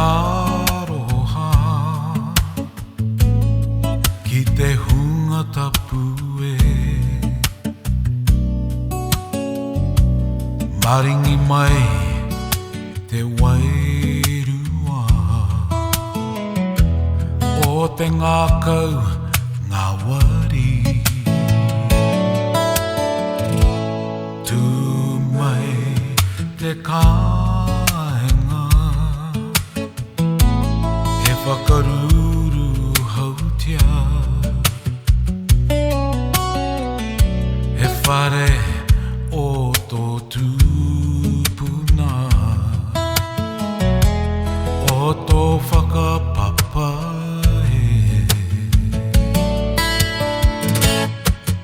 aroha ki te hunga tapue maringi mai te wairua o te ngākau ngā wari tū mai te kāinga e whakaruru hautia e whare o tō tūpuna o tō whakapapae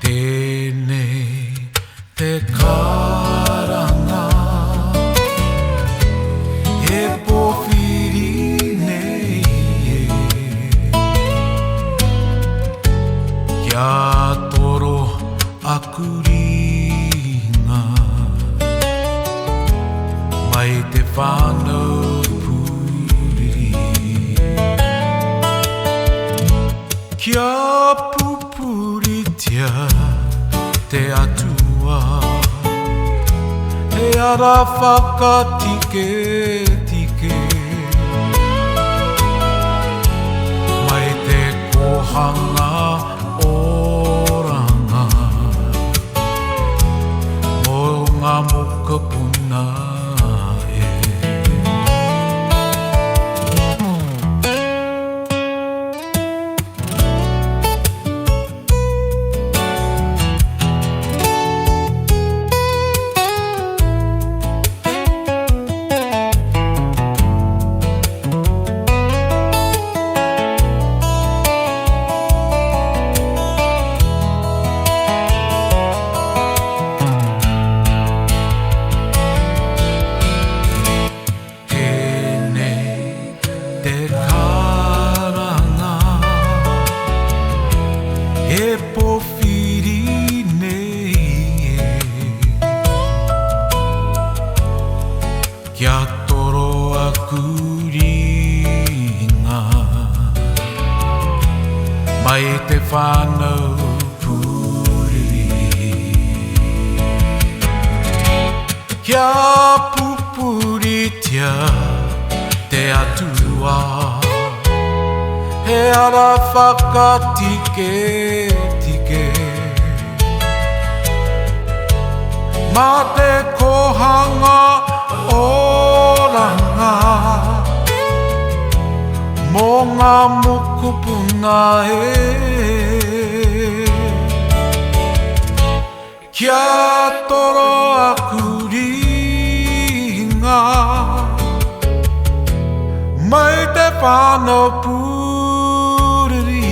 tēnei te karanga e pōwhiri nei kia toro aku ringa mai te whānau puriri kia pupuritia te atua e ara whakatike tike mai te kohanga oranga mo ngā mokapuna kia toro aku ringa mai te whānau puriri kia pupuritia te atua he ara whakatike tike ma te kohanga oranga mō ngā mokopuna kia toro aku ringa mai te whānau puriri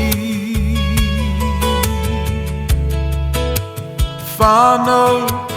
whānau